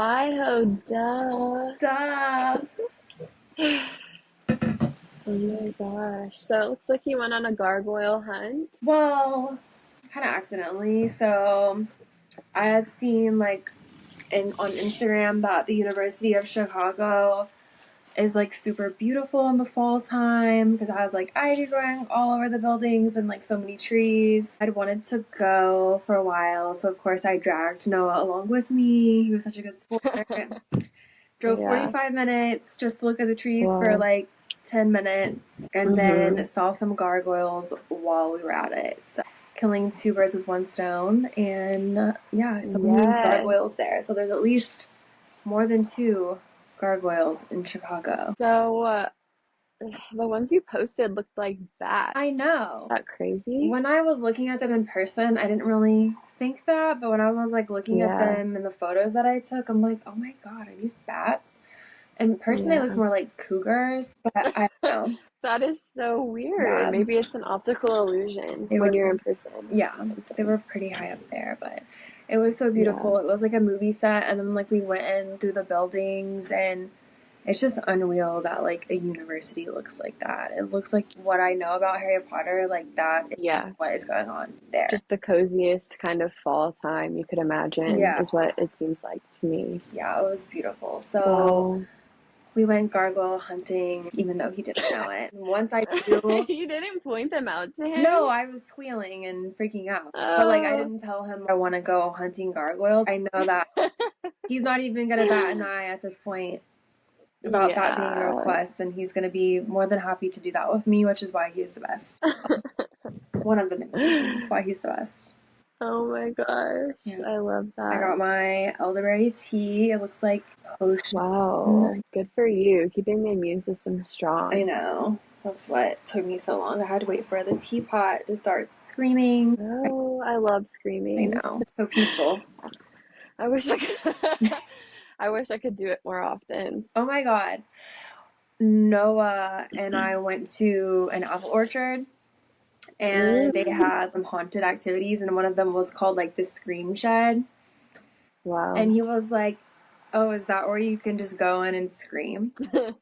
Ohio, duh. Duh. Oh my gosh. So it looks like you went on a gargoyle hunt. Well, kind of accidentally. So I had seen like on Instagram that the University of Chicago is like super beautiful in the fall time because it has like ivy growing all over the buildings and like so many trees. I'd wanted to go for a while, so of course I dragged Noah along with me. He was such a good sport. Drove Yeah. 45 minutes just to look at the trees for Wow. like 10 minutes and then saw some gargoyles while we were at it. So killing two birds with one stone, and yeah, so many Yes. gargoyles there. So there's at least more than two gargoyles in Chicago. So the ones you posted looked like bats. I know. Is that crazy? When I was looking at them in person, I didn't really think that, but when I was like looking at them in the photos that I took, I'm like, oh my god, are these bats? And in person, they looked more like cougars, but I don't know. That is so weird. Yeah. Maybe it's an optical illusion when you're in person. Yeah, they were pretty high up there, but it was so beautiful. It was like a movie set, and then like we went in through the buildings, and it's just unreal that like a university looks like that. It looks like what I know about Harry Potter, like that is what is going on there. Just the coziest kind of fall time you could imagine is what it seems like to me. Yeah, it was beautiful. So we went gargoyle hunting, even though he didn't know it. And once I knew... You didn't point them out to him? No, I was squealing and freaking out. But like, I didn't tell him I want to go hunting gargoyles. I know that he's not even going to bat an eye at this point about that being a request, and he's going to be more than happy to do that with me, which is why he is the best. One of the many reasons why he's the best. Oh my gosh. Yeah. I love that. I got my elderberry tea. It looks like potion. Wow. Good for you. Keeping the immune system strong. I know. That's what took me so long. I had to wait for the teapot to start screaming. Oh, I love screaming. I know. It's so peaceful. I wish I could I wish I could do it more often. Oh my god. Noah and I went to an apple orchard, and they had some haunted activities, and one of them was called like the Scream Shed. Wow. And he was like, oh, is that where you can just go in and scream? I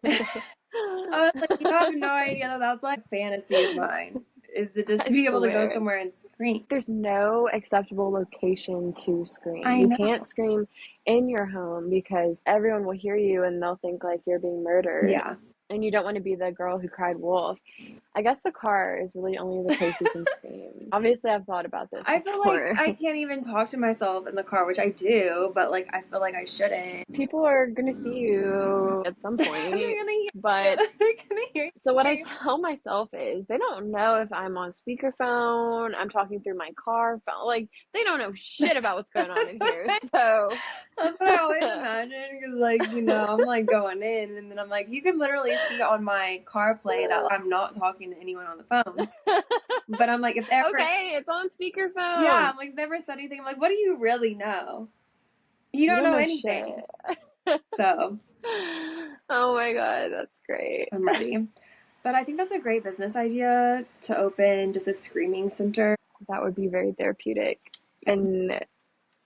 was like, you have no idea that that's like a fantasy of mine, is to just be able to go somewhere and scream. There's no acceptable location to scream. You can't scream in your home because everyone will hear you and they'll think like you're being murdered. Yeah. And you don't want to be the girl who cried wolf. I guess the car is really only the place you can scream. Obviously, I've thought about this before. I feel like I can't even talk to myself in the car, which I do, but like I feel like I shouldn't. People are gonna see you at some point. They're gonna hear but they're gonna hear you. So what I tell myself is they don't know if I'm on speakerphone, I'm talking through my car phone. Like, they don't know shit about what's going on in here. So that's what I always imagine, because like, you know, I'm like going in, and then I'm like, you can literally see on my CarPlay that I'm not talking to anyone on the phone. But I'm like, if ever it's on speakerphone. Yeah, I'm like, if they ever said anything, I'm like, what do you really know? You don't know anything. So oh my god, that's great. I'm ready. But I think that's a great business idea, to open just a screaming center. That would be very therapeutic. And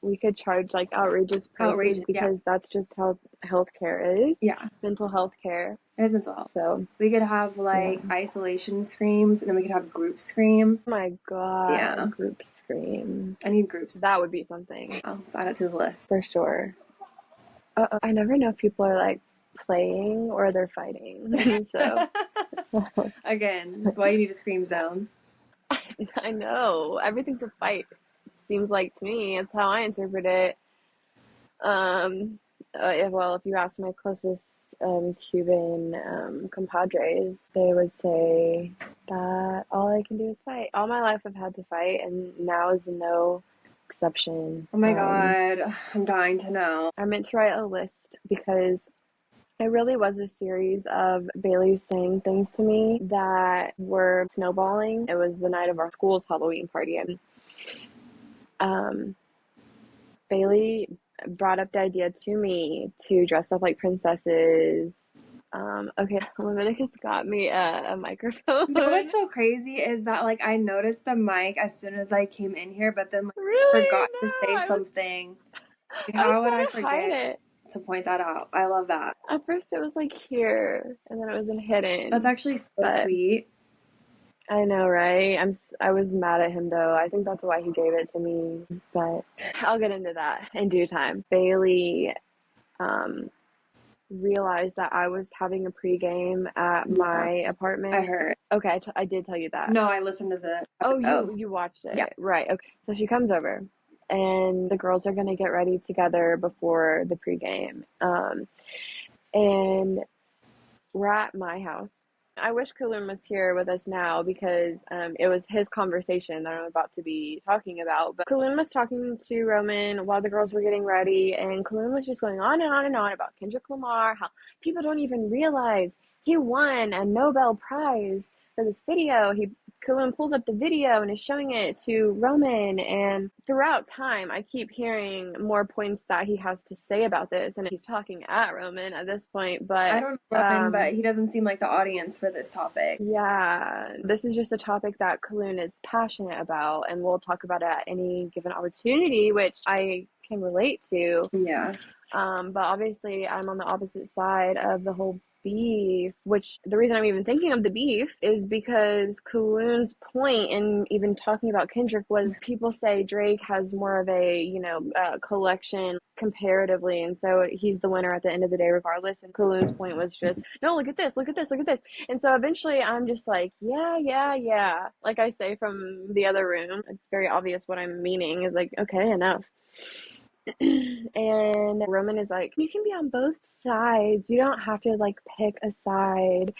we could charge like outrageous prices because that's just how healthcare is. Yeah. Mental health care. It is mental health. So we could have like isolation screams, and then we could have group scream. Oh my god. Yeah. Group scream. I need groups. That would be something. I'll add it to the list. For sure. I never know if people are like playing or they're fighting. So again, that's why you need a scream zone. I know. Everything's a fight. Seems like to me. It's how I interpret it. Well, if you ask my closest Cuban compadres, they would say that all I can do is fight. All my life I've had to fight, and now is no exception. Oh my god, I'm dying to know. I meant to write a list because it really was a series of Bailey saying things to me that were snowballing. It was the night of our school's Halloween party, and Bailey brought up the idea to me to dress up like princesses. Okay, Leviticus got me a microphone. You know what's so crazy is that like I noticed the mic as soon as I came in here, but then like, really? forgot to say something. Like, how would I forget? to point that out. I love that. At first it was like here, and then it was in That's hidden. actually so But sweet. I know, right? I was mad at him though. I think that's why he gave it to me. But I'll get into that in due time. Bailey um, realized that I was having a pregame at Yeah, my I apartment. heard. Okay, I did tell you that. No, I listened to the Oh, episode. you watched Yeah. it, right? Okay, so she comes over, and the girls are gonna get ready together before the pregame. And we're at my house. I wish Kulun was here with us now because it was his conversation that I'm about to be talking about. But Kulun was talking to Roman while the girls were getting ready, and Kulun was just going on and on and on about Kendrick Lamar, how people don't even realize he won a Nobel Prize for this video. Kulun pulls up the video and is showing it to Roman, and throughout time, I keep hearing more points that he has to say about this, and he's talking at Roman at this point, I but don't know Roman, but he doesn't seem like the audience for this topic. yeah, this is just a topic that Kulun is passionate about, and we'll talk about it at any given opportunity, which I can relate to. Yeah. But obviously, I'm on the opposite side of the whole beef, which the reason I'm even thinking of the beef is because Kulun's point in even talking about Kendrick was people say Drake has more of a, collection comparatively, and so he's the winner at the end of the day regardless. And Kulun's point was just, no, look at this, look at this, look at this. And so eventually I'm just like, yeah, yeah, yeah. Like I say from the other room, it's very obvious what I'm meaning is like, okay, enough. And Roman is like, you can be on both sides. You don't have to like pick a side.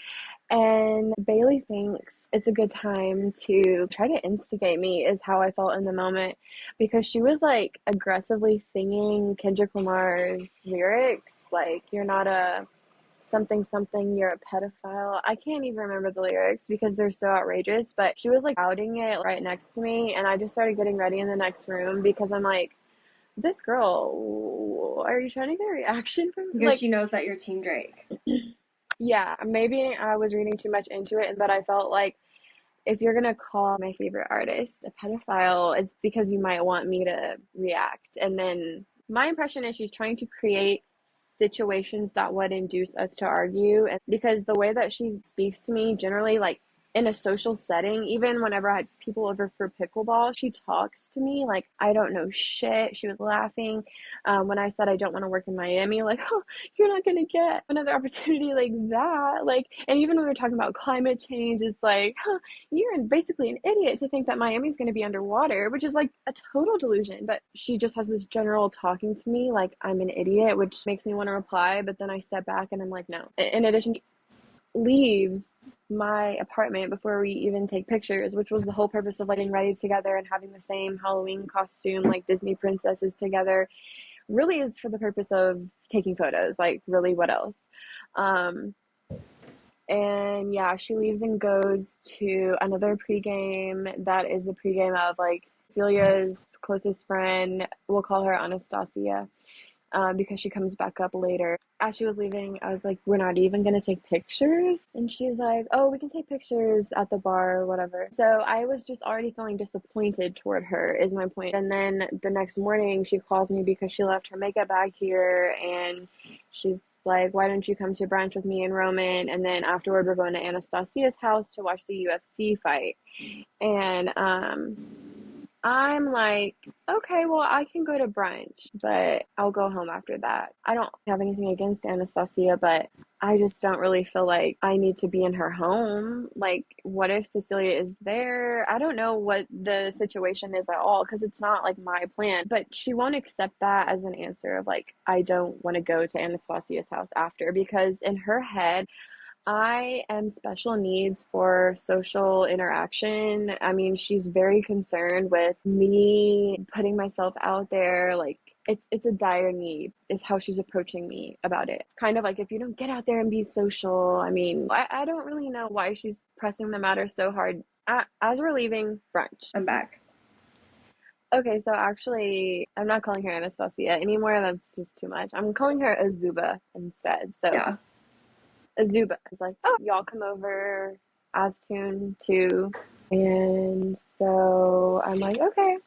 And Bailey thinks it's a good time to try to instigate me, is how I felt in the moment, because she was like aggressively singing Kendrick Lamar's lyrics, like, you're not a something something, you're a pedophile. I can't even remember the lyrics because they're so outrageous, but she was like shouting it right next to me, and I just started getting ready in the next room because I'm like, this girl, are you trying to get a reaction from Because like, she knows that you're Team Drake. yeah, maybe I was reading too much into it, but I felt like if you're gonna call my favorite artist a pedophile, it's because you might want me to react. And then my impression is she's trying to create situations that would induce us to argue. And because the way that she speaks to me generally, like in a social setting, even whenever I had people over for pickleball, she talks to me like I don't know shit. She was laughing when I said I don't want to work in Miami, like, oh, you're not gonna get another opportunity like that. Like, and even when we're talking about climate change, it's like, huh, you're basically an idiot to think that Miami's going to be underwater, which is like a total delusion. But she just has this general talking to me like I'm an idiot, which makes me want to reply. But then I step back and I'm like, no. In addition, she leaves my apartment before we even take pictures, which was the whole purpose of like getting ready together and having the same Halloween costume like Disney princesses together. Really is for the purpose of taking photos. Like, really, what else? Um, and yeah, she leaves and goes to another pregame that is the pregame of like Celia's closest friend. We'll call her Anastasia, because she comes back up later. As she was leaving, I was like, we're not even going to take pictures? And she's like, oh, we can take pictures at the bar or whatever. So I was just already feeling disappointed toward her, is my point. And then the next morning, she calls me because she left her makeup bag here, and she's like, why don't you come to brunch with me and Roman? And then afterward, we're going to Anastasia's house to watch the UFC fight. And I'm like, okay, well, I can go to brunch, but I'll go home after that. I don't have anything against Anastasia, but I just don't really feel like I need to be in her home. Like, what if Cecilia is there? I don't know what the situation is at all because it's not like my plan, but she won't accept that as an answer of like, I don't want to go to Anastasia's house after, because in her head, I am special needs for social interaction. I mean, she's very concerned with me putting myself out there. Like, it's a dire need is how she's approaching me about it. Kind of like, if you don't get out there and be social, I mean, I don't really know why she's pressing the matter so hard. As we're leaving brunch. I'm back. Okay, so actually, I'm not calling her Anastasia anymore. That's just too much. I'm calling her Azuba instead. So Yeah. Azuba is like, oh, y'all come over, Azhtune too. And so I'm like, okay,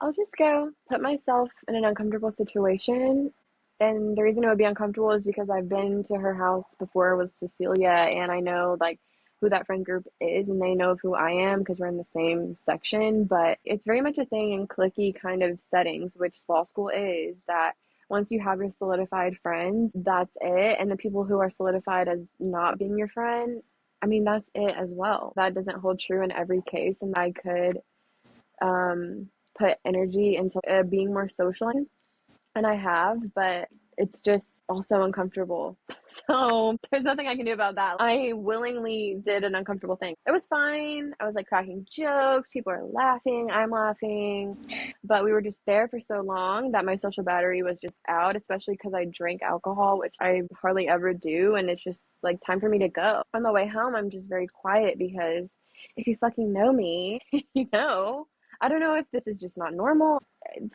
I'll just go put myself in an uncomfortable situation. And the reason it would be uncomfortable is because I've been to her house before with Cecilia, and I know like who that friend group is, and they know who I am because we're in the same section. But it's very much a thing in cliquey kind of settings, which law school is, that once you have your solidified friends, that's it. And the people who are solidified as not being your friend, I mean, that's it as well. That doesn't hold true in every case, and I could put energy into being more social, and I have, but it's just also uncomfortable. So there's nothing I can do about that. I willingly did an uncomfortable thing. It was fine. I was like cracking jokes. People are laughing. I'm laughing. But we were just there for so long that my social battery was just out, especially because I drank alcohol, which I hardly ever do. And it's just like time for me to go. On the way home, I'm just very quiet because if you fucking know me, you know. I don't know if this is just not normal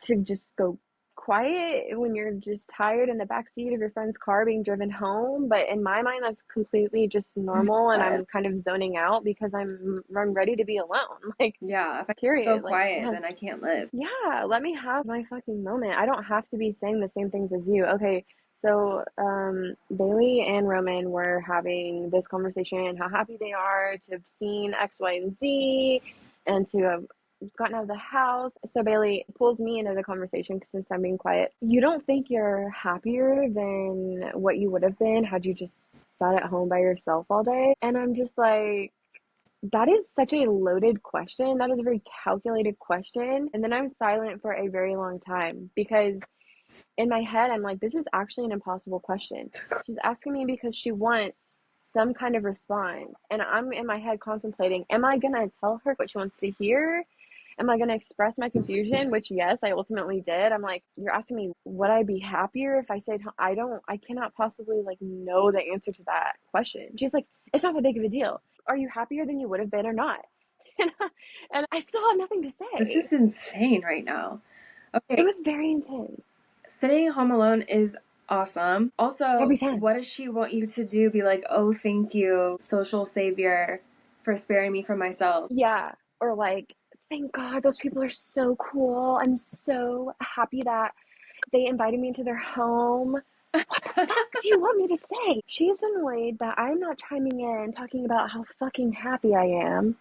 to just go quiet when you're just tired in the back seat of your friend's car being driven home, but in my mind that's completely just normal, and I'm kind of zoning out because I'm ready to be alone. Like, Yeah, if I go period. Like, quiet, man, then I can't live. yeah, let me have my fucking moment. I don't have to be saying the same things as you. Okay, so Bailey and Roman were having this conversation, how happy they are to have seen X, Y, and Z, and to have gotten out of the house. So Bailey pulls me into the conversation since I'm being quiet. You don't think you're happier than what you would have been had you just sat at home by yourself all day? And I'm just like, that is such a loaded question. That is a very calculated question. And then I'm silent for a very long time because in my head, I'm like, this is actually an impossible question. She's asking me because she wants some kind of response. And I'm in my head contemplating, am I going to tell her what she wants to hear? Am I going to express my confusion? Which, yes, I ultimately did. I'm like, you're asking me, would I be happier if I said, I cannot possibly like know the answer to that question. She's like, it's not that big of a deal. Are you happier than you would have been or not? And I still have nothing to This say. is insane right now. It Okay, was very intense. sitting home alone is awesome. Also, Every time. what does she want you to do? Be like, oh, thank you, social savior, for sparing me from myself. Yeah. Or like, thank God those people are so cool. I'm so happy that they invited me into their home. What the fuck do you want me to say? She's annoyed that I'm not chiming in talking about how fucking happy I am,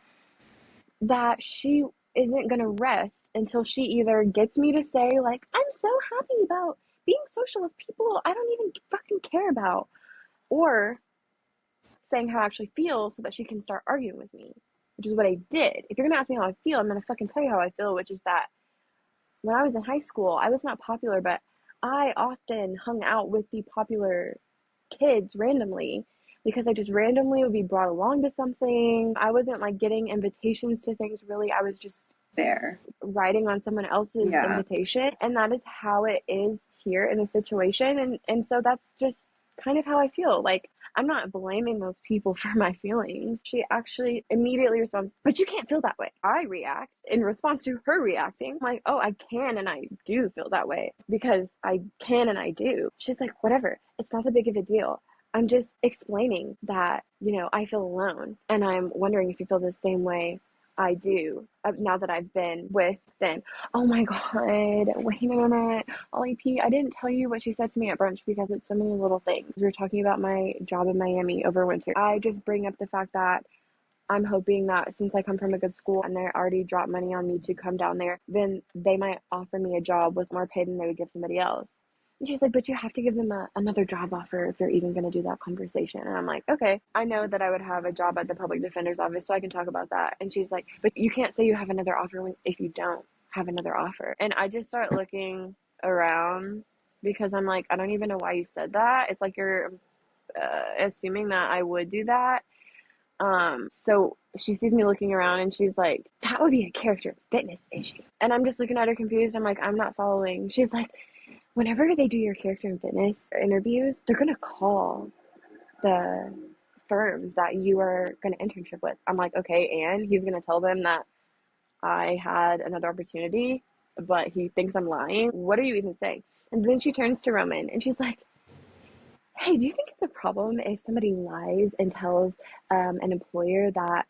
that she isn't gonna rest until she either gets me to say, like, I'm so happy about being social with people I don't even fucking care about, or saying how I actually feel so that she can start arguing with me, which is what I did. If you're gonna ask me how I feel, I'm gonna fucking tell you how I feel, which is that when I was in high school, I was not popular, but I often hung out with the popular kids randomly because I just randomly would be brought along to something. I wasn't like getting invitations to things really. I was just There. riding on someone else's Yeah. invitation, and that is how it is here in the situation. And so that's just kind of how I feel. Like, I'm not blaming those people for my feelings. She actually immediately responds, but you can't feel that way. I react in response to her reacting. I'm like, oh, I can and I do feel that way because I can and I do. She's like, whatever, it's not that big of a deal. I'm just explaining that, I feel alone, and I'm wondering if you feel the same way I do, now that I've been with them. Oh my God, wait a minute. Olli P, I didn't tell you what she said to me at brunch because it's so many little things. We were talking about my job in Miami over winter. I just bring up the fact that I'm hoping that since I come from a good school and they already dropped money on me to come down there, then they might offer me a job with more pay than they would give somebody else. And she's like, but you have to give them another job offer if you're even going to do that conversation. And I'm like, okay, I know that I would have a job at the public defender's office, so I can talk about that. And she's like, but you can't say you have another offer if you don't have another offer. And I just start looking around because I'm like, I don't even know why you said that. It's like you're assuming that I would do that. So she sees me looking around and she's like, that would be a character fitness issue. And I'm just looking at her confused. I'm like, I'm not following. She's like, whenever they do your character and fitness interviews, they're going to call the firm that you are going to internship with. I'm like, okay, and he's going to tell them that I had another opportunity, but he thinks I'm lying. What are you even saying? And then she turns to Roman and she's like, hey, do you think it's a problem if somebody lies and tells an employer that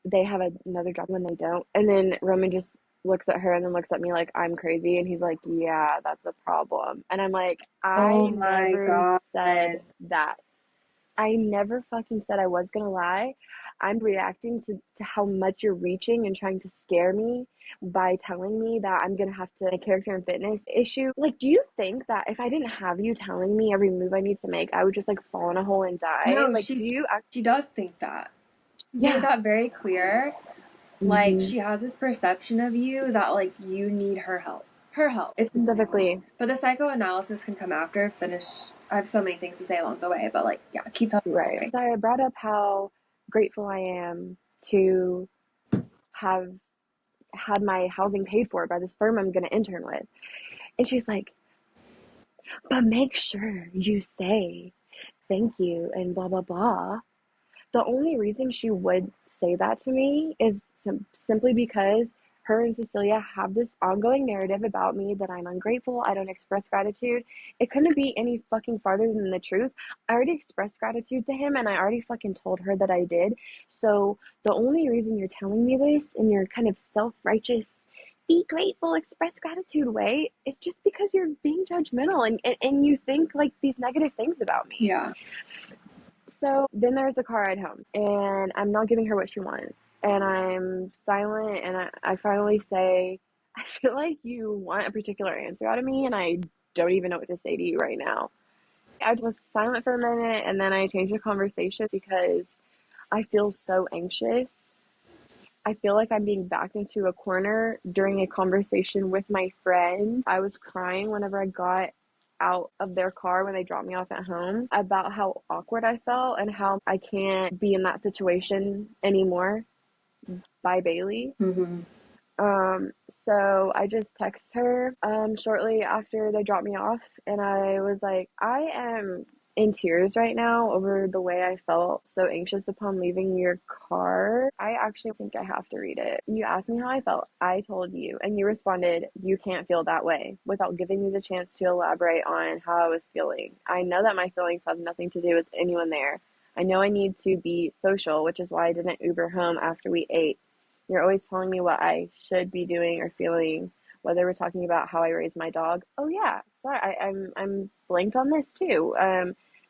they have another job when they don't? And then Roman just looks at her and then looks at me like I'm crazy. And he's like, yeah, that's a problem. And I'm like, Oh I my never God. said that. I never fucking said I was gonna lie. I'm reacting to how much you're reaching and trying to scare me by telling me that I'm gonna have to a character and fitness issue. Like, do you think that if I didn't have you telling me every move I need to make, I would just like fall in a hole and die? No, Like, do you she does think that. She's made yeah. that very clear. Like Hmm. she has this perception of you that like you need her help. Her help. It's insane. Specifically, But the psychoanalysis can come after. Finish. I have so many things to say along the way, but like, yeah, keep telling the right. story. So I brought up how grateful I am to have had my housing paid for by this firm I'm gonna intern with. And she's like, but make sure you say thank you and blah blah blah. The only reason she would say that to me is simply because her and Cecilia have this ongoing narrative about me that I'm ungrateful, I don't express gratitude. It couldn't be any fucking farther than the truth. I already expressed gratitude to him and I already fucking told her that I did. So the only reason you're telling me this in your kind of self-righteous be grateful, express gratitude way is just because you're being judgmental and you think like these negative things about me. Yeah. So then there's the car ride home, and I'm not giving her what she wants. And I'm silent, and I finally say, I feel like you want a particular answer out of me, and I don't even know what to say to you right now. I was silent for a minute, and then I changed the conversation because I feel so anxious. I feel like I'm being backed into a corner during a conversation with my friend. I was crying whenever I got out of their car when they dropped me off at home about how awkward I felt and how I can't be in that situation anymore by Bailey. Mm-hmm. Um, so I just text her shortly after they dropped me off, and I was like, I am in tears right now over the way I felt so anxious upon leaving your car. I actually think I have to read it. You asked me how I felt. I told you, and you responded, you can't feel that way, without giving me the chance to elaborate on how I was feeling. I know that my feelings have nothing to do with anyone there. I know I need to be social, which is why I didn't Uber home after we ate. You're always telling me what I should be doing or feeling, whether we're talking about how I raise my dog. Oh yeah, sorry, I'm blanked on this too.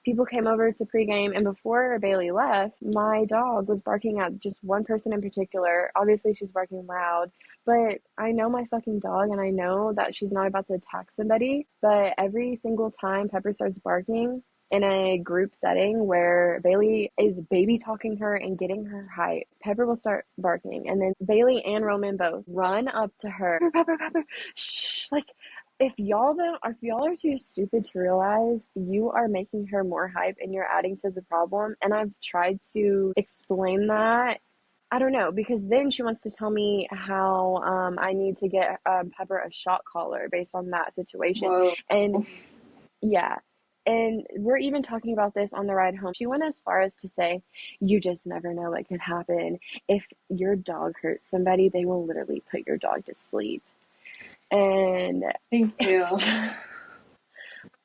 People came over to pregame, and before Bailey left, my dog was barking at just one person in particular. Obviously, she's barking loud, but I know my fucking dog, and I know that she's not about to attack somebody. But every single time Pepper starts barking, in a group setting where Bailey is baby talking her and getting her hype, Pepper will start barking. And then Bailey and Roman both run up to her. Pepper, Pepper, shh. Like, if y'all are too stupid to realize you are making her more hype and you're adding to the problem. And I've tried to explain that. I don't know, because then she wants to tell me how I need to get Pepper a shot collar based on that situation. Whoa. And yeah. And we're even talking about this on the ride home. She went as far as to say, you just never know what could happen. If your dog hurts somebody, they will literally put your dog to sleep. And Thank you. it's just,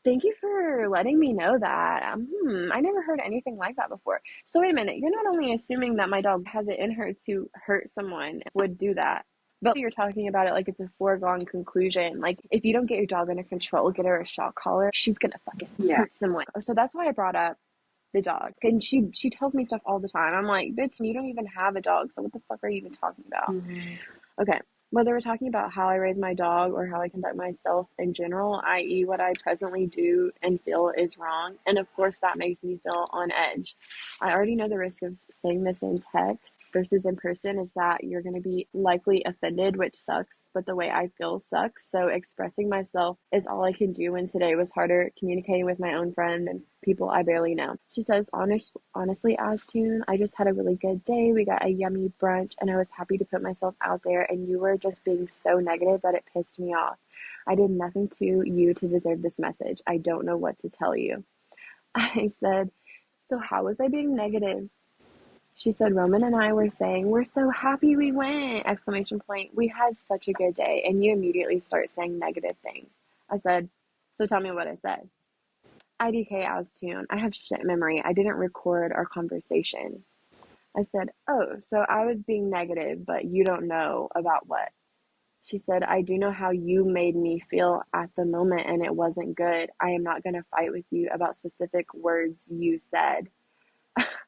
thank you for letting me know that. I never heard anything like that before. So wait a minute, you're not only assuming that my dog has it in her to hurt someone, would do that, but you're talking about it like it's a foregone conclusion. Like, if you don't get your dog under control, get her a shock collar, she's gonna fucking Yeah. hurt someone. So that's why I brought up the dog. And she tells me stuff all the time. I'm like, bitch, you don't even have a dog, so what the fuck are you even talking about? Mm-hmm. Okay. Whether we're talking about how I raise my dog or how I conduct myself in general, i.e., what I presently do and feel is wrong. And of course, that makes me feel on edge. I already know the risk of saying this in text versus in person is that you're going to be likely offended, which sucks, but the way I feel sucks. So expressing myself is all I can do when today was harder communicating with my own friend and people I barely know. She says, honestly, Azhtune, I just had a really good day. We got a yummy brunch and I was happy to put myself out there and you were just being so negative that it pissed me off. I did nothing to you to deserve this message. I don't know what to tell you. I said, so how was I being negative? She said, Roman and I were saying, we're so happy we went! Exclamation point. We had such a good day. And you immediately start saying negative things. I said, so tell me what I said. IDK Aztune, I have shit memory. I didn't record our conversation. I said, oh, so I was being negative, but you don't know about what? She said, I do know how you made me feel at the moment, and it wasn't good. I am not going to fight with you about specific words you said.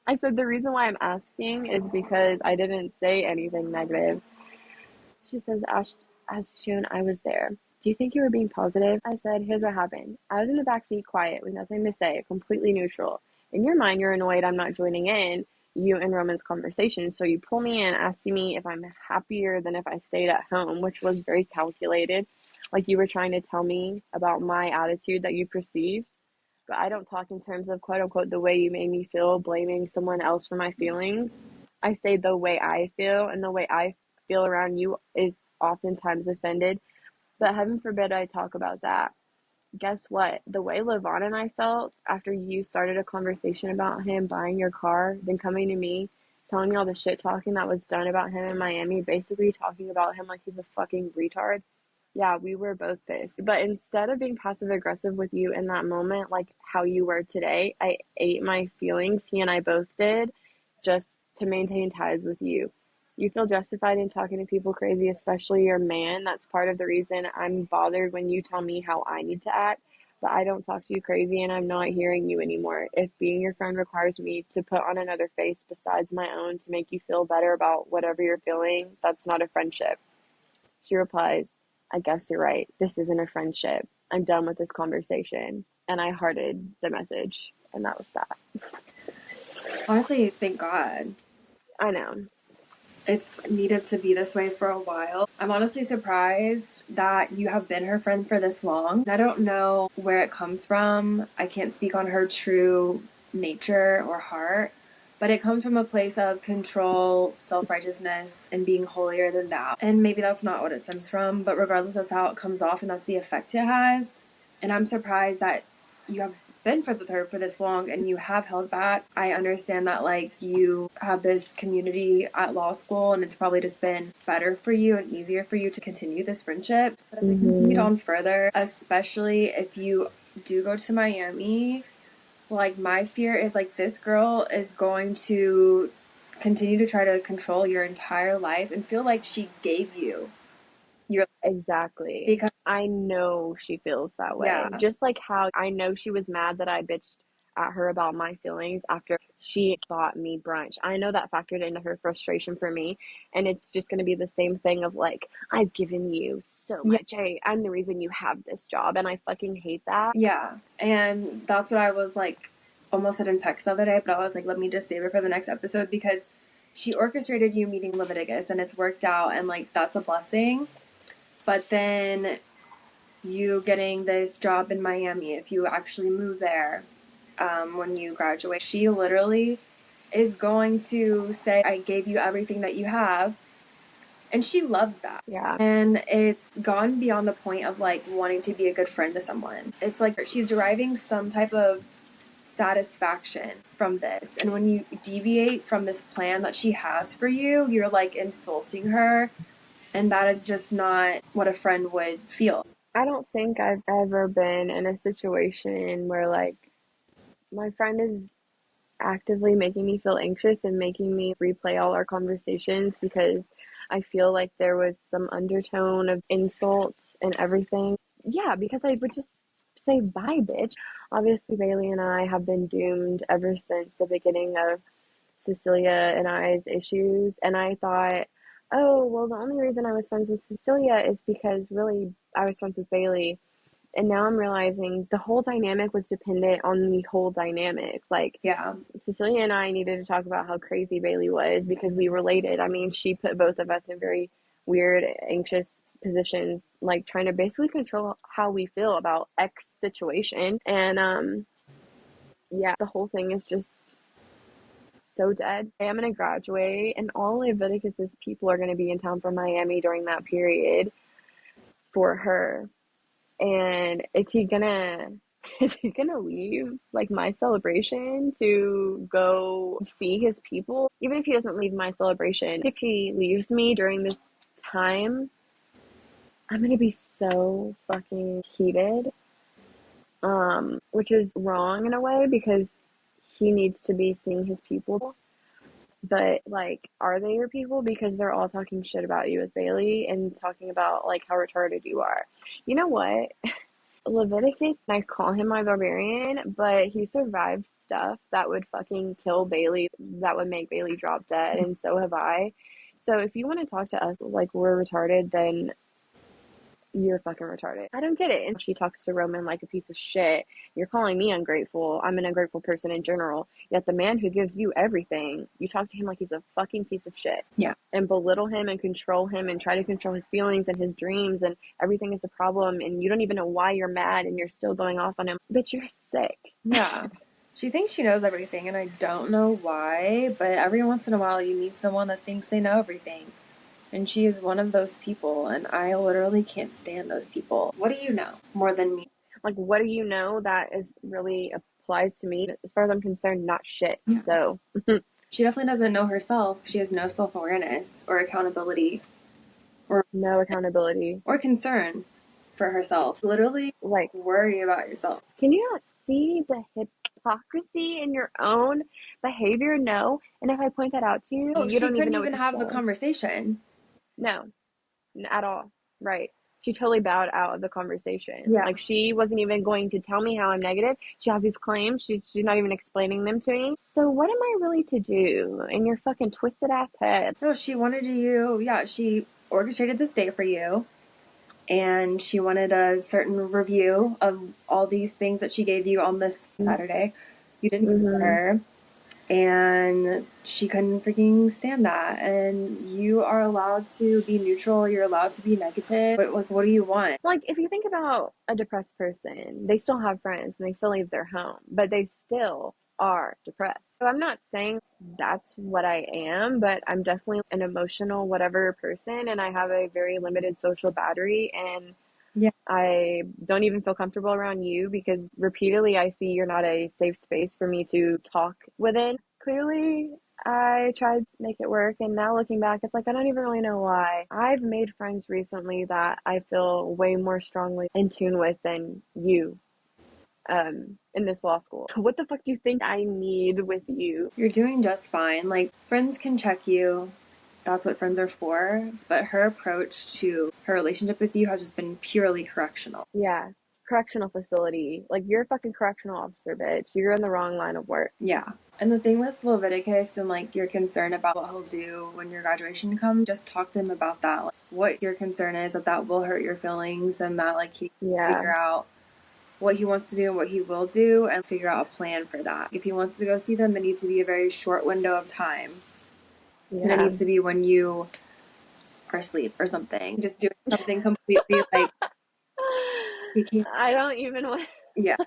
I said, the reason why I'm asking is because I didn't say anything negative. She says, Azhtune, I was there. Do you think you were being positive? I said, here's what happened. I was in the backseat quiet with nothing to say, completely neutral. In your mind, you're annoyed I'm not joining in you and Roman's conversation. So you pull me in, asking me if I'm happier than if I stayed at home, which was very calculated. Like you were trying to tell me about my attitude that you perceived. But I don't talk in terms of quote unquote the way you made me feel, blaming someone else for my feelings. I say the way I feel, and the way I feel around you is oftentimes offended. But heaven forbid I talk about that. Guess what? The way Levon and I felt after you started a conversation about him buying your car, then coming to me, telling me all the shit talking that was done about him in Miami, basically talking about him like he's a fucking retard. Yeah, we were both pissed. But instead of being passive aggressive with you in that moment, like how you were today, I ate my feelings. He and I both did, just to maintain ties with you. You feel justified in talking to people crazy, especially your man. That's part of the reason I'm bothered when you tell me how I need to act. But I don't talk to you crazy and I'm not hearing you anymore. If being your friend requires me to put on another face besides my own to make you feel better about whatever you're feeling, that's not a friendship. She replies, I guess you're right. This isn't a friendship. I'm done with this conversation. And I hearted the message. And that was that. Honestly, thank God. I know. It's needed to be this way for a while. I'm honestly surprised that you have been her friend for this long. I don't know where it comes from. I can't speak on her true nature or heart, but it comes from a place of control, self-righteousness, and being holier than thou. And maybe that's not what it stems from, but regardless, that's how it comes off and that's the effect it has. And I'm surprised that you have been friends with her for this long and you have held back. I understand that like you have this community at law school and it's probably just been better for you and easier for you to continue this friendship. But if it continued on further, especially if you do go to Miami, like my fear is like this girl is going to continue to try to control your entire life and feel like she gave you your Exactly. because I know she feels that way. yeah. Just like how I know she was mad that I bitched at her about my feelings after she bought me brunch. I know that factored into her frustration for me. And it's just going to be the same thing of like, I've given you so Yeah. much. I'm the reason you have this job. And I fucking hate that. Yeah. And that's what I was like almost said in text the other day, but I was like, let me just save it for the next episode because she orchestrated you meeting Leviticus and it's worked out and like that's a blessing. But then you getting this job in Miami, if you actually move there when you graduate, she literally is going to say, I gave you everything that you have. And she loves that. Yeah. And it's gone beyond the point of like wanting to be a good friend to someone. It's like she's deriving some type of satisfaction from this. And when you deviate from this plan that she has for you, you're like insulting her. And that is just not what a friend would feel. I don't think I've ever been in a situation where like my friend is actively making me feel anxious and making me replay all our conversations because I feel like there was some undertone of insults and everything. Yeah, because I would just say bye, bitch. Obviously, Bailey and I have been doomed ever since the beginning of Cecilia and I's issues. And I thought, oh, well, the only reason I was friends with Cecilia is because really I was friends with Bailey. And now I'm realizing the whole dynamic was dependent on the whole dynamic. Like, Yeah. Cecilia and I needed to talk about how crazy Bailey was because we related. I mean, she put both of us in very weird, anxious positions, like trying to basically control how we feel about X situation. And yeah, the whole thing is just so dead. I'm going to graduate, and all Leviticus's people are going to be in town from Miami during that period for her. And is he gonna leave like my celebration to go see his people? Even if he doesn't leave my celebration, if he leaves me during this time, I'm gonna be so fucking heated. Which is wrong in a way because he needs to be seeing his people. But like, are they your people? Because they're all talking shit about you with Bailey and talking about like how retarded you are. You know what? Leviticus, I call him my barbarian, but he survived stuff that would fucking kill Bailey, that would make Bailey drop dead, and so have I. So if you want to talk to us like we're retarded, then you're fucking retarded. I don't get it. And she talks to Roman like a piece of shit. You're calling me ungrateful. I'm an ungrateful person in general. Yet the man who gives you everything, you talk to him like he's a fucking piece of shit. Yeah. And belittle him and control him and try to control his feelings and his dreams and everything is a problem and you don't even know why you're mad and you're still going off on him. Bitch, you're sick. Yeah. She thinks she knows everything, and I don't know why, but every once in a while you meet someone that thinks they know everything. And she is one of those people, and I literally can't stand those people. What do you know more than me? Like, what do you know that is really applies to me? As far as I'm concerned, not shit. Yeah. So She definitely doesn't know herself. She has no self-awareness or accountability or no accountability or concern for herself. Literally, like, worry about yourself. can you not see the hypocrisy in your own behavior? No. And if I point that out to you, Oh, you she don't even couldn't know what even to have the say. conversation. No, at all. Right. She totally bowed out of the conversation. Yeah. Like, she wasn't even going to tell me how I'm negative. She has these claims. She's not even explaining them to me. So what am I really to do in your fucking twisted ass head? No, she wanted you. Yeah, she orchestrated this day for you. And she wanted a certain review of all these things that she gave you on this Saturday. You didn't answer her, and she couldn't freaking stand that. And you are allowed to be neutral. You're allowed to be negative. But like, what do you want? Like, if you think about a depressed person, they still have friends and they still leave their home, but they still are depressed. So I'm not saying that's what I am, but I'm definitely an emotional whatever person, and I have a very limited social battery, and Yeah. I don't even feel comfortable around you because repeatedly I see you're not a safe space for me to talk within. Clearly, I tried to make it work, and now looking back, it's like I don't even really know why. I've made friends recently that I feel way more strongly in tune with than you in this law school. What the fuck do you think I need with you? You're doing just fine. Like, friends can check you. That's what friends are for. But her approach to her relationship with you has just been purely correctional. Yeah, correctional facility. Like, you're a fucking correctional officer, bitch. You're in the wrong line of work. Yeah. And the thing with Leviticus and like your concern about what he'll do when your graduation comes, just talk to him about that. Like, what your concern is that will hurt your feelings, and that like he can figure out what he wants to do and what he will do and figure out a plan for that. If he wants to go see them, it needs to be a very short window of time. Yeah. And it needs to be when you are asleep or something. Just doing something completely like you can't. I don't even want. Yeah.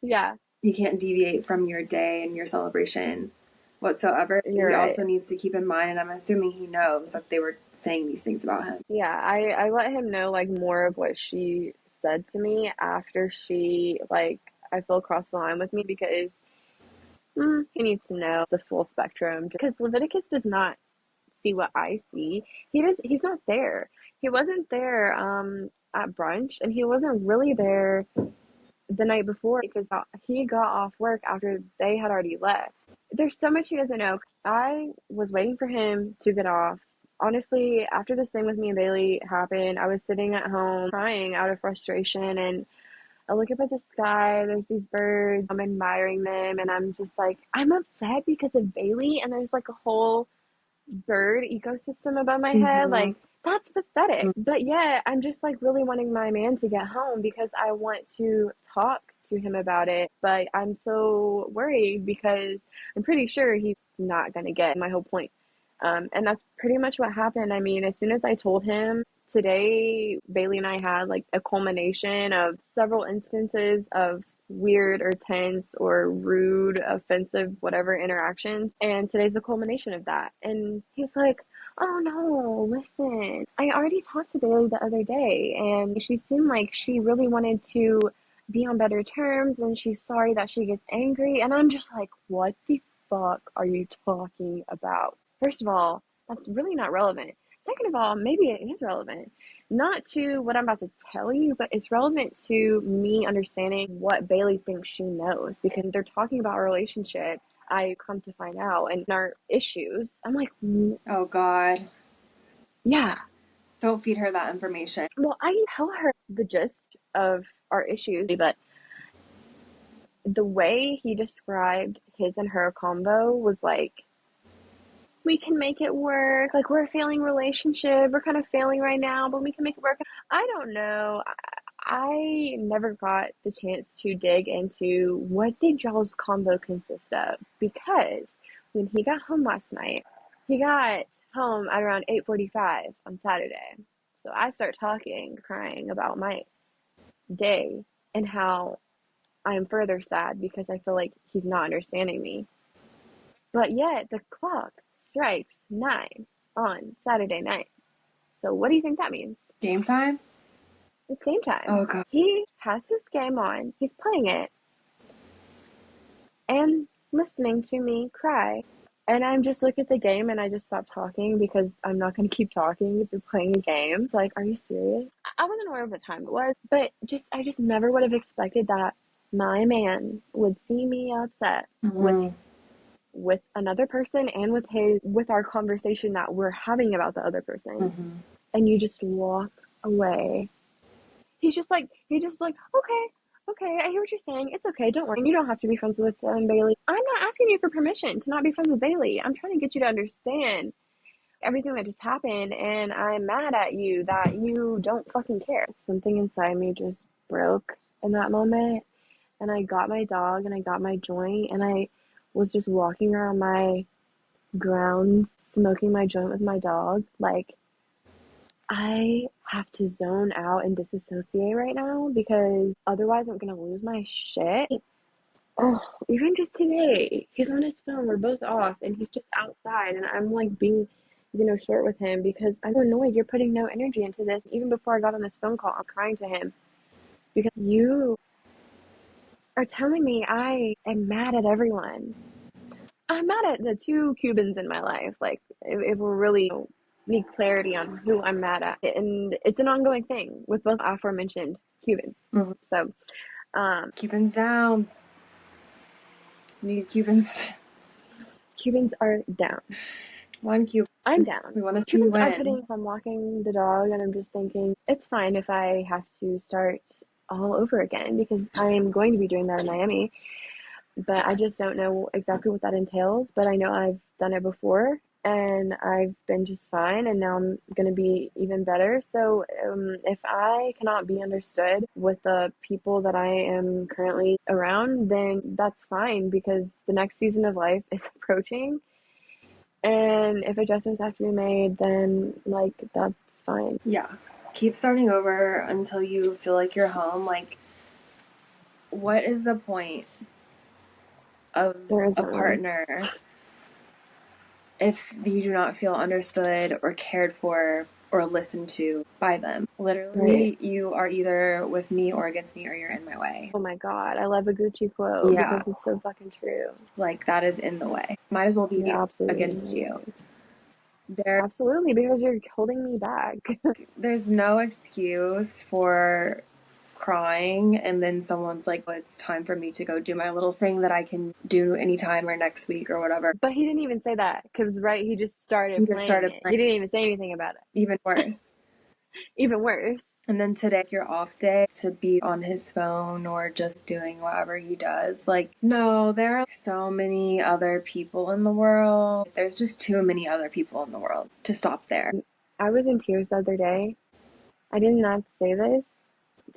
Yeah. You can't deviate from your day and your celebration whatsoever. You're he right. also needs to keep in mind, and I'm assuming he knows that they were saying these things about him. Yeah, I let him know like more of what she said to me after she like I feel crossed the line with me because he needs to know the full spectrum because Leviticus does not see what I see. He's not there. He wasn't there at brunch and he wasn't really there the night before because he got off work after they had already left. There's so much he doesn't know. I was waiting for him to get off. Honestly, after this thing with me and Bailey happened, I was sitting at home crying out of frustration and I look up at the sky, there's these birds, I'm admiring them and I'm just like, I'm upset because of Bailey and there's like a whole bird ecosystem above my head. Like, that's pathetic. But yeah, I'm just like really wanting my man to get home because I want to talk to him about it. But I'm so worried because I'm pretty sure he's not going to get my whole point. And that's pretty much what happened. I mean, as soon as I told him today, Bailey and I had like a culmination of several instances of weird or tense or rude, offensive, whatever interactions. And today's the culmination of that. And he's like, oh no, listen, I already talked to Bailey the other day and she seemed like she really wanted to be on better terms and she's sorry that she gets angry. And I'm just like, what the fuck are you talking about? First of all, that's really not relevant. Second of all, maybe it is relevant. Not to what I'm about to tell you, but it's relevant to me understanding what Bailey thinks she knows because they're talking about a relationship I come to find out and our issues, I'm like, oh God. yeah. Don't feed her that information. Well, I can tell her the gist of our issues, but the way he described his and her combo was like, we can make it work. Like, we're a failing relationship. We're kind of failing right now, but we can make it work. I don't know. I never got the chance to dig into what did y'all's combo consist of, because when he got home last night, he got home at around 8:45 on Saturday. So I start talking, crying about my day and how I'm further sad because I feel like he's not understanding me. But yet the clock strikes 9 on Saturday night. So what do you think that means? Game time? It's game time. Oh God. He has his game on, he's playing it, and listening to me cry. And I'm just looking at the game and I just stop talking because I'm not going to keep talking if you're playing a game. It's like, are you serious? I wasn't aware of what time it was, but I just never would have expected that my man would see me upset with another person and with our conversation that we're having about the other person. And you just walk away. He's just like, okay, I hear what you're saying. It's okay, don't worry. You don't have to be friends with Bailey. I'm not asking you for permission to not be friends with Bailey. I'm trying to get you to understand everything that just happened, and I'm mad at you that you don't fucking care. Something inside me just broke in that moment, and I got my dog and I got my joint, and I was just walking around my grounds, smoking my joint with my dog. Like, I have to zone out and disassociate right now because otherwise I'm gonna lose my shit. Oh, even just today, he's on his phone, we're both off, and he's just outside, and I'm like being, short with him because I'm annoyed you're putting no energy into this. Even before I got on this phone call, I'm crying to him because you are telling me I am mad at everyone. I'm mad at the two Cubans in my life. Like, if we're really need clarity on who I'm mad at, and it's an ongoing thing with both aforementioned Cubans. So, Cubans down. Need Cubans. Cubans are down. One Cuban. I'm down. We want to see Cubans win. are putting. If I'm walking the dog, and I'm just thinking it's fine if I have to start all over again because I am going to be doing that in Miami. But I just don't know exactly what that entails. But I know I've done it before and I've been just fine, and now I'm going to be even better. So if I cannot be understood with the people that I am currently around, then that's fine because the next season of life is approaching. And if adjustments have to be made, then, like, that's fine. Yeah. Keep starting over until you feel like you're home. Like, what is the point of a partner if you do not feel understood or cared for or listened to by them? Literally, you are either with me or against me, or you're in my way. Oh my God, I love a Gucci quote because it's so fucking true. Like, that is in the way. Might as well be against you. Absolutely, because you're holding me back. There's no excuse for crying and then someone's like, well, it's time for me to go do my little thing that I can do anytime or next week or whatever. But he didn't even say that because, right, he just started playing it. He didn't even say anything about it. Even worse. Even worse. And then today, your off day, to be on his phone or just doing whatever he does. Like, no, there are so many other people in the world. There's just too many other people in the world to stop there. I was in tears the other day. I did not say this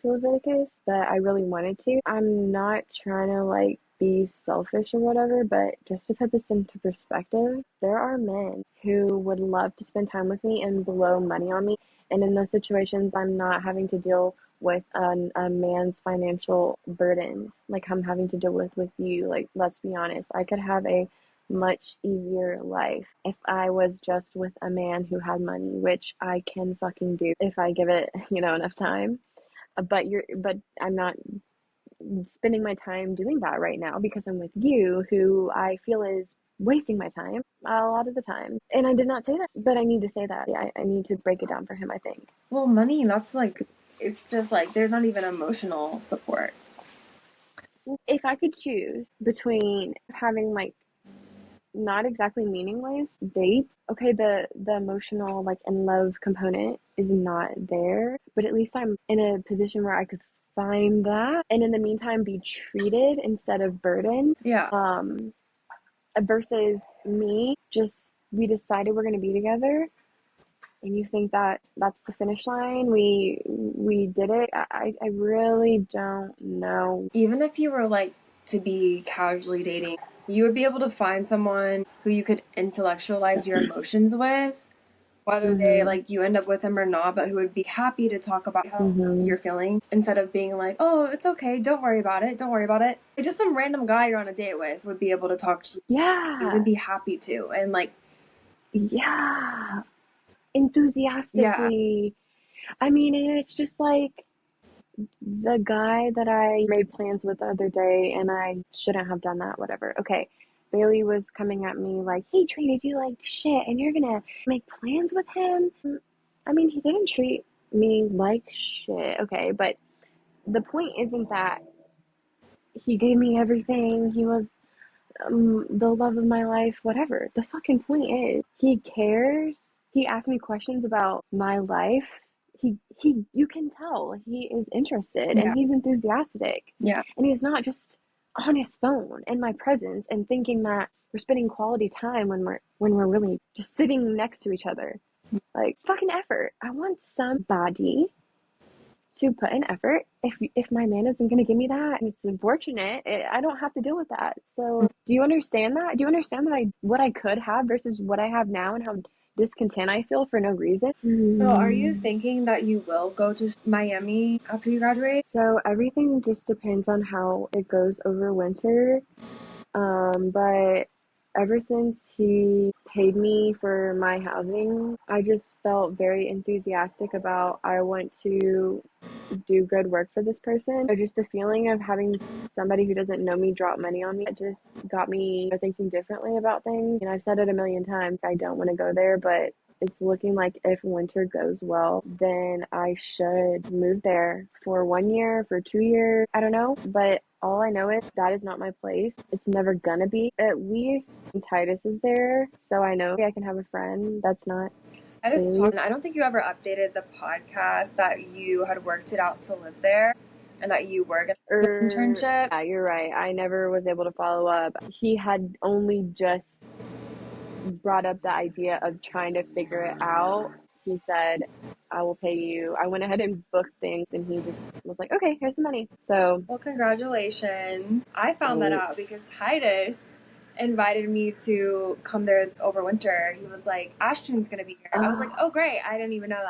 to Leviticus, but I really wanted to. I'm not trying to, like, be selfish or whatever, but just to put this into perspective, there are men who would love to spend time with me and blow money on me. And in those situations, I'm not having to deal with a man's financial burdens like I'm having to deal with you. Like, let's be honest, I could have a much easier life if I was just with a man who had money, which I can fucking do if I give it, enough time. But I'm not spending my time doing that right now because I'm with you, who I feel is wasting my time a lot of the time. And I did not say that, but I need to say that. Yeah, I need to break it down for him, I think. Well, money, that's like, it's just like, there's not even emotional support. If I could choose between having, like, not exactly meaningless dates. Okay, the emotional, like, in love component is not there, but at least I'm in a position where I could find that, and in the meantime be treated instead of burdened. Yeah. Versus me just, we decided we're going to be together, and you think that that's the finish line. We did it. I really don't know. Even if you were like to be casually dating, you would be able to find someone who you could intellectualize your emotions with, whether they Mm-hmm. like you end up with them or not, but who would be happy to talk about how Mm-hmm. you're feeling instead of being like, oh, it's okay, don't worry about it, don't worry about it. Just some random guy you're on a date with would be able to talk to you and Yeah. be happy to. And like, Yeah. yeah, Enthusiastically. I mean, and it's just like the guy that I made plans with the other day, and I shouldn't have done that, whatever. Okay. Bailey was coming at me like, he treated you like shit, and you're gonna make plans with him? I mean, he didn't treat me like shit, okay, but the point isn't that he gave me everything. He was the love of my life, whatever. The fucking point is, he cares. He asked me questions about my life. You can tell he is interested and yeah, he's enthusiastic. yeah. And he's not just on his phone in my presence and thinking that we're spending quality time when we're really just sitting next to each other. Like, it's fucking effort. I want somebody to put in effort. If my man isn't going to give me that, and it's unfortunate, I don't have to deal with that. So do you understand that? Do you understand that what I could have versus what I have now, and how discontent I feel for no reason? So are you thinking that you will go to Miami after you graduate? So everything just depends on how it goes over winter. But ever since he paid me for my housing, I just felt very enthusiastic about, I want to do good work for this person. So just the feeling of having somebody who doesn't know me drop money on me, it just got me thinking differently about things. And I've said it a million times, I don't want to go there, but it's looking like if winter goes well, then I should move there for 1 year, for 2 years. I don't know, but all I know is that is not my place. It's never gonna be. At least Titus is there, so I know I can have a friend that's not I just Bailey. talked, I don't think you ever updated the podcast that you had worked it out to live there and that you were going to do an internship. Yeah, you're right. I never was able to follow up. He had only just brought up the idea of trying to figure it out. He said, I will pay you. I went ahead and booked things, and he just was like, okay, here's the money. So, Well, congratulations. I found that out thanks. because Titus invited me to come there over winter. He was like, Ashtune's going to be here. I was like, Oh, oh, great. I didn't even know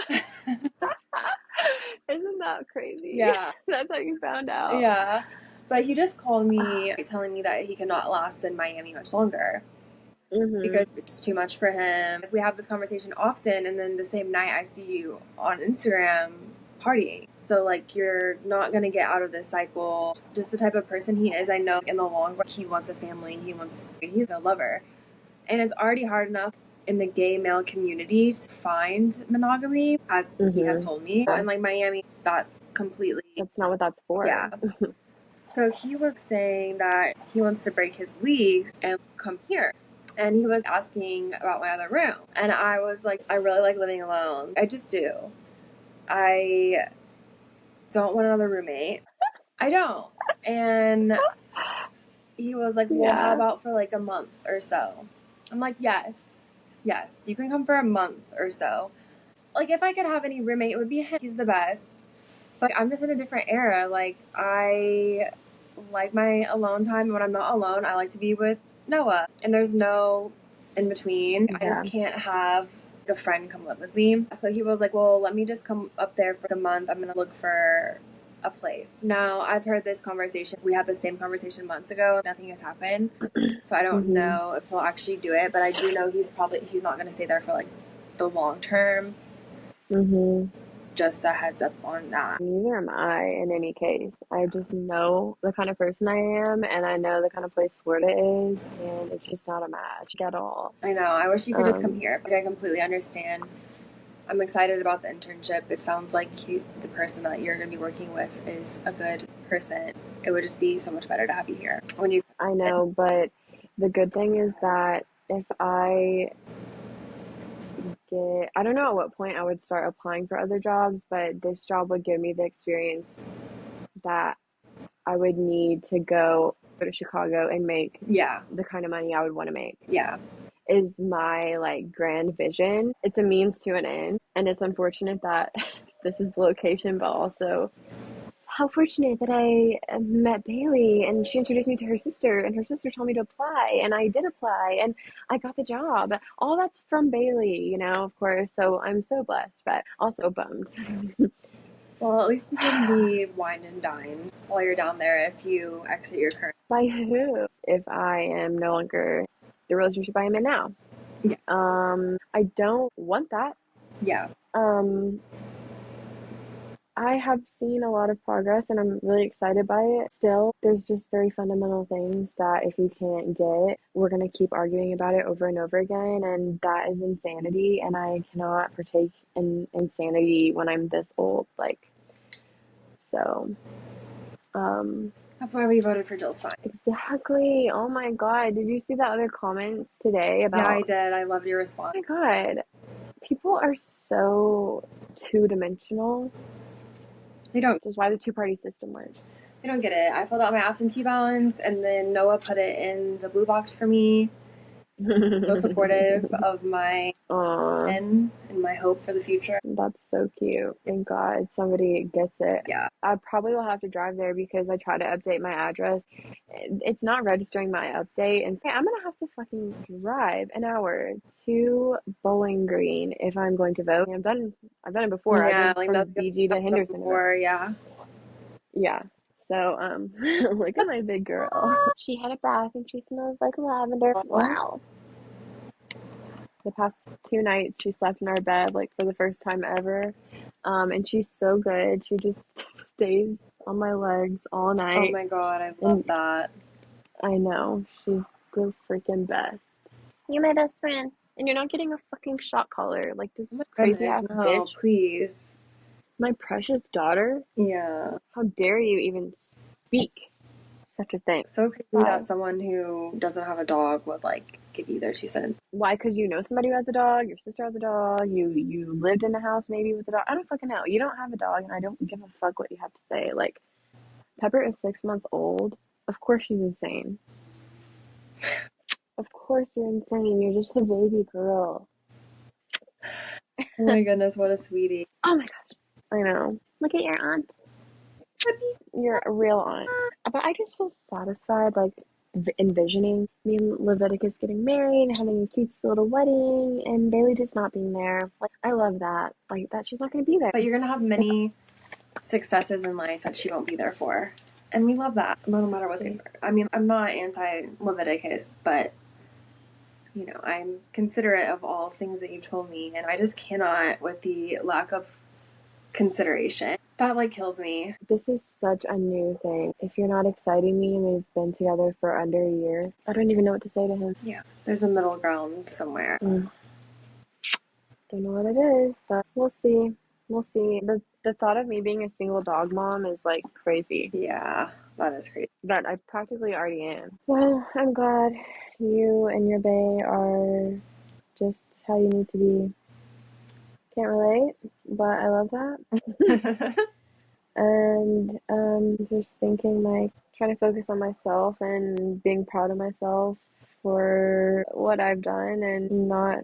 that. isn't that crazy? Yeah. That's how you found out. Yeah. But he just called me telling me that he cannot last in Miami much longer Mm-hmm. because it's too much for him. We have this conversation often, and then the same night I see you on Instagram partying. So, like, you're not going to get out of this cycle. Just the type of person he is, I know in the long run, he wants a family, he's a lover. And it's already hard enough in the gay male community to find monogamy, as he has Mm-hmm. told me. And, like, Miami, that's completely, That's not what that's yeah. for. So he was saying that he wants to break his leagues and come here. And he was asking about my other room. And I was like, I really like living alone. I just do. I don't want another roommate. I don't. And he was like, well, how Yeah. about for like a month or so? I'm like, yes, you can come for a month or so. Like, if I could have any roommate, it would be him. He's the best. But I'm just in a different era. Like, I like my alone time. When I'm not alone, I like to be with Noah. And there's no in between. I just Yeah. can't have a friend come live with me. So he was like, well, let me just come up there for a month. I'm going to look for a place. Now, I've heard this conversation. We had the same conversation months ago. Nothing has happened. So I don't Mm-hmm. know if he'll actually do it. But I do know he's not going to stay there for like the long term. Mm-hmm. Just a heads up on that. Neither am I in any case. I just know the kind of person I am, and I know the kind of place Florida is, and it's just not a match at all. I know. I wish you could just come Um, here. Like, I completely understand. I'm excited about the internship. It sounds like the person that you're going to be working with is a good person. It would just be so much better to have you here when you. I know, but The good thing is that if I I don't know at what point I would start applying for other jobs, but this job would give me the experience that I would need to go to Chicago and make Yeah. the kind of money I would want to make. Yeah. Is my like grand vision. It's a means to an end, and it's unfortunate that this is the location, but also how fortunate that I met Bailey and she introduced me to her sister, and her sister told me to apply, and I did apply, and I got the job. All that's from Bailey, you know, of course. So I'm so blessed, but also bummed. Well, at least you can be wined and dined while you're down there if you exit your current. By who? If I am no longer the relationship I am in now. Yeah. I don't want that. Yeah. I have seen a lot of progress and I'm really excited by it. Still, there's just very fundamental things that if you can't get, we're going to keep arguing about it over and over again. And that is insanity. And I cannot partake in insanity when I'm this old. Like, so, That's why we voted for Jill Stein. exactly. Oh my God. Did you see the other comments today about? Yeah, I did. I loved your response. Oh my God. People are so two-dimensional. They don't. Which is why the two-party system works. I don't get it. I filled out my absentee balance, and then Noah put it in the blue box for me. So supportive of my and my hope for the future. That's so cute. Thank God somebody gets it. Yeah. I probably will have to drive there because I try to update my address. It's not registering my update, and so I'm gonna have to fucking drive an hour to Bowling Green if I'm going to vote. I've done it before. Yeah, I've done from BG to Henderson before. Yeah. Yeah. So, look at my big girl. She had a bath and she smells like lavender. Wow. The past 2 nights she slept in our bed like for the first time ever. And she's so good. She just stays on my legs all night. Oh my God, I love that. I know. She's the freaking best. You're my best friend. And you're not getting a fucking shot collar. Like this crazy ass bitch. Please. My precious daughter? Yeah. How dare you even speak such a thing? So crazy that someone who doesn't have a dog would like give you their 2 cents. Why? Because you know somebody who has a dog, your sister has a dog, you lived in a house maybe with a dog. I don't fucking know. You don't have a dog and I don't give a fuck what you have to say. Like, Pepper is 6 months old. Of course she's insane. Of course you're insane. You're just a baby girl. Oh my goodness, what a sweetie. Oh my gosh. I know. Look at your aunt. You're a real aunt. But I just feel satisfied, like, envisioning me and Leviticus getting married and having a cute little wedding and Bailey just not being there. Like, I love that. Like, that she's not going to be there. But you're going to have many successes in life that she won't be there for. And we love that, no matter what they are. I mean, I'm not anti-Leviticus, but, you know, I'm considerate of all things that you've told me, and I just cannot with the lack of consideration. That, like, kills me. This is such a new thing. If you're not exciting me and we've been together for under a year, I don't even know what to say to him. Yeah, there's a middle ground somewhere. Don't know what it is, but we'll see. We'll see. The thought of me being a single dog mom is, like, crazy. Yeah, that is crazy. But I practically already am. Well, I'm glad you and your bae are just how you need to be. Can't relate, but I love that. And just thinking, like, trying to focus on myself and being proud of myself for what I've done and not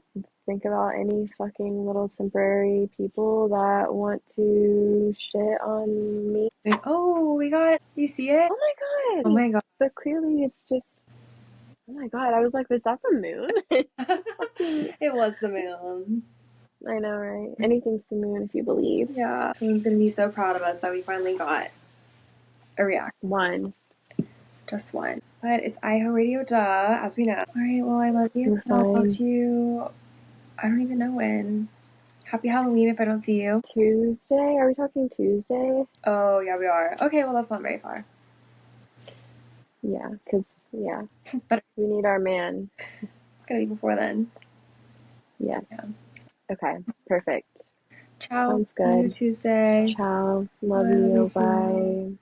think about any fucking little temporary people that want to shit on me. Oh, you see it? Oh my God. Oh my God. But clearly it's just, oh my God. I was like, was that the moon? It was the moon. I know, right? Anything's the moon if you believe. Yeah. Everyone's going to be so proud of us that we finally got a reaction. One. Just one. But it's IHO Radio, duh, as we know. All right, well, I love you. I'll talk to you, I don't even know when. Happy Halloween if I don't see you. Tuesday? Are we talking Tuesday? Oh, yeah, we are. Okay, well, that's not very far. Yeah, because, yeah. But we need our man. It's going to be before then. Yes. Yeah. Okay, perfect. Ciao. Sounds good. See you Tuesday. Ciao. Love you. Bye.